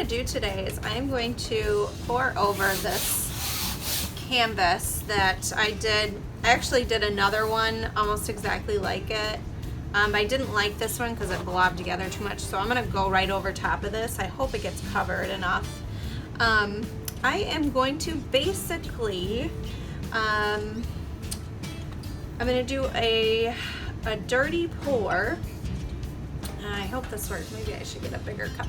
to do today is I'm going to pour over this canvas that I actually did another one almost exactly like it. I didn't like this one because it blobbed together too much, so I'm going to go right over top of this. I hope it gets covered enough. I am going to basically, I'm going to do a dirty pour. I hope this works. Maybe I should get a bigger cup.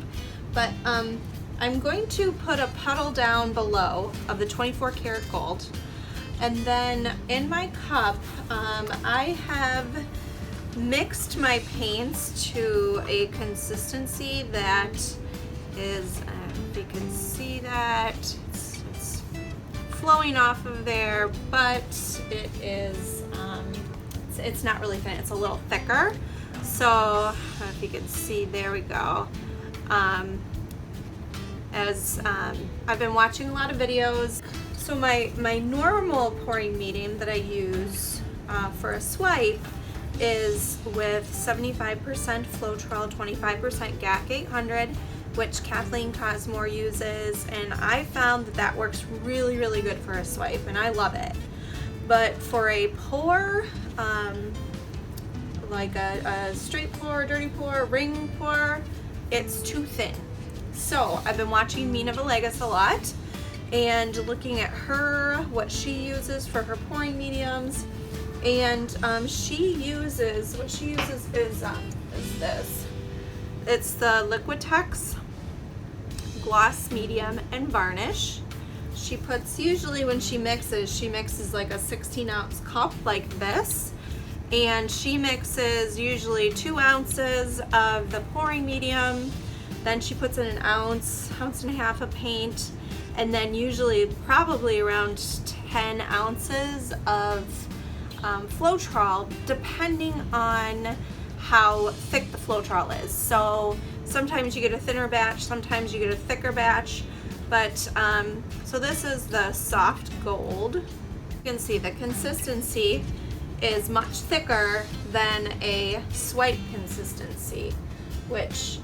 But I'm going to put a puddle down below of the 24 karat gold. And then in my cup, I have mixed my paints to a consistency that is, if you can see that, it's flowing off of there, but it is, it's not really thin, it's a little thicker. So if you can see, there we go. I've been watching a lot of videos. So my normal pouring medium that I use for a swipe is with 75% Floetrol, 25% GAC 800, which Cathleen Ozmore uses, and I found that works really, really good for a swipe, and I love it. But for a pour, like a straight pour, dirty pour, ring pour, it's too thin. So I've been watching Mina Villegas a lot and looking at what she uses for her pouring mediums. And what she uses is this. It's the Liquitex Gloss Medium and Varnish. She puts, usually when she mixes like a 16-ounce cup like this. And she mixes usually 2 ounces of the pouring medium. Then she puts in an ounce and a half of paint. And then usually probably around 10 ounces of Floetrol, depending on how thick the Floetrol is. So sometimes you get a thinner batch, sometimes you get a thicker batch. But so this is the soft gold. You can see the consistency is much thicker than a swipe consistency, which,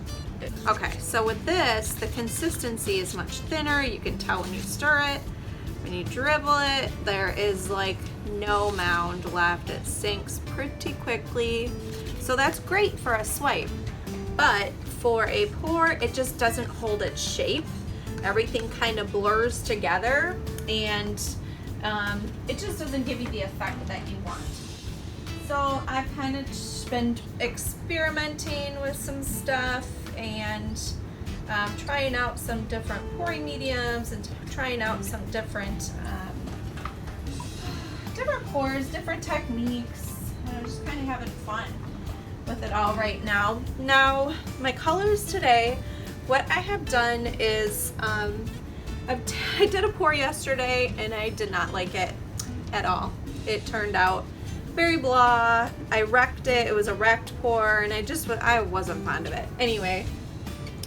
okay, so with this, the consistency is much thinner. You can tell when you stir it. When you dribble it, there is like no mound left. It sinks pretty quickly. So that's great for a swipe. But for a pour, it just doesn't hold its shape. Everything kind of blurs together, and it just doesn't give you the effect that you want. So I've kind of been experimenting with some stuff and trying out some different pouring mediums and trying out some different pours, different techniques. I'm just kind of having fun with it all right now. Now, my colors today, what I have done is I did a pour yesterday and I did not like it at all. It turned out very blah. I wrecked it. It was a wrecked pour, and I wasn't fond of it. Anyway,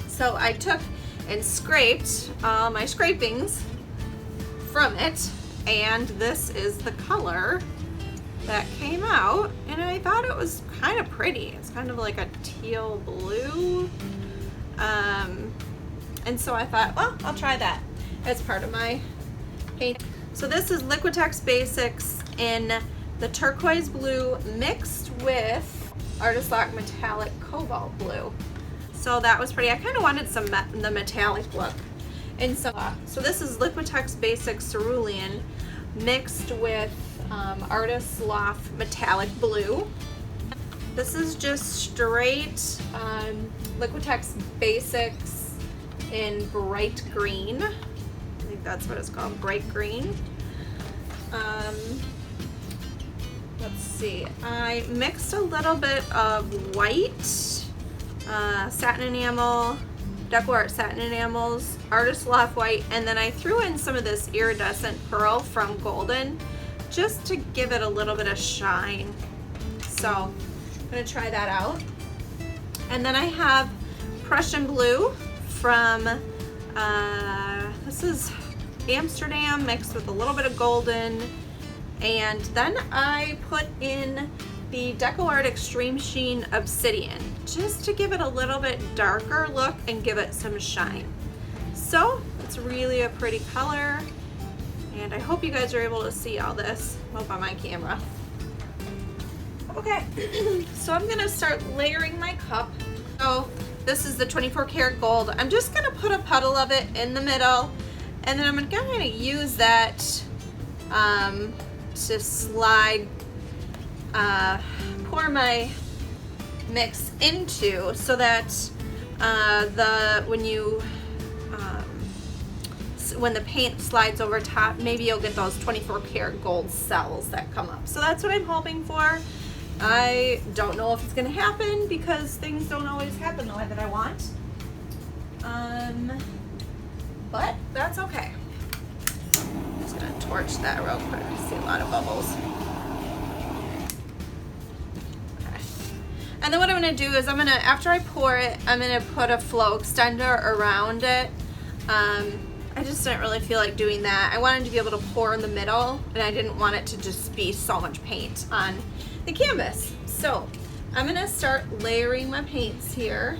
so I took and scraped all my scrapings from it, and this is the color that came out, and I thought it was kind of pretty. It's kind of like a teal blue, and so I thought, well, I'll try that as part of my paint. So this is Liquitex Basics in the turquoise blue mixed with Artist Lock metallic cobalt blue. So that was pretty. I kind of wanted the metallic look. And so this is Liquitex Basics Cerulean mixed with Artist Loft metallic blue. This is just straight Liquitex Basics in bright green. I think that's what it's called, bright green. Let's see, I mixed a little bit of white, satin enamel, DecoArt satin enamels, Artist Loft white, and then I threw in some of this iridescent pearl from Golden just to give it a little bit of shine. So I'm gonna try that out. And then I have Prussian blue from, this is Amsterdam mixed with a little bit of Golden. And then I put in the DecoArt Extreme Sheen Obsidian just to give it a little bit darker look and give it some shine. So it's really a pretty color, and I hope you guys are able to see all this up on my camera. Okay, so I'm gonna start layering my cup. So this is the 24 karat gold. I'm just gonna put a puddle of it in the middle, and then I'm gonna use that to slide, pour my mix into, so that when the paint slides over top, maybe you'll get those 24 karat gold cells that come up. So that's what I'm hoping for. I don't know if it's gonna happen because things don't always happen the way that I want. But that's okay. I'm just gonna torch that real quick. I see a lot of bubbles. Okay. And then what I'm gonna do is after I pour it, I'm gonna put a flow extender around it. I just didn't really feel like doing that. I wanted to be able to pour in the middle, and I didn't want it to just be so much paint on the canvas. So I'm gonna start layering my paints here.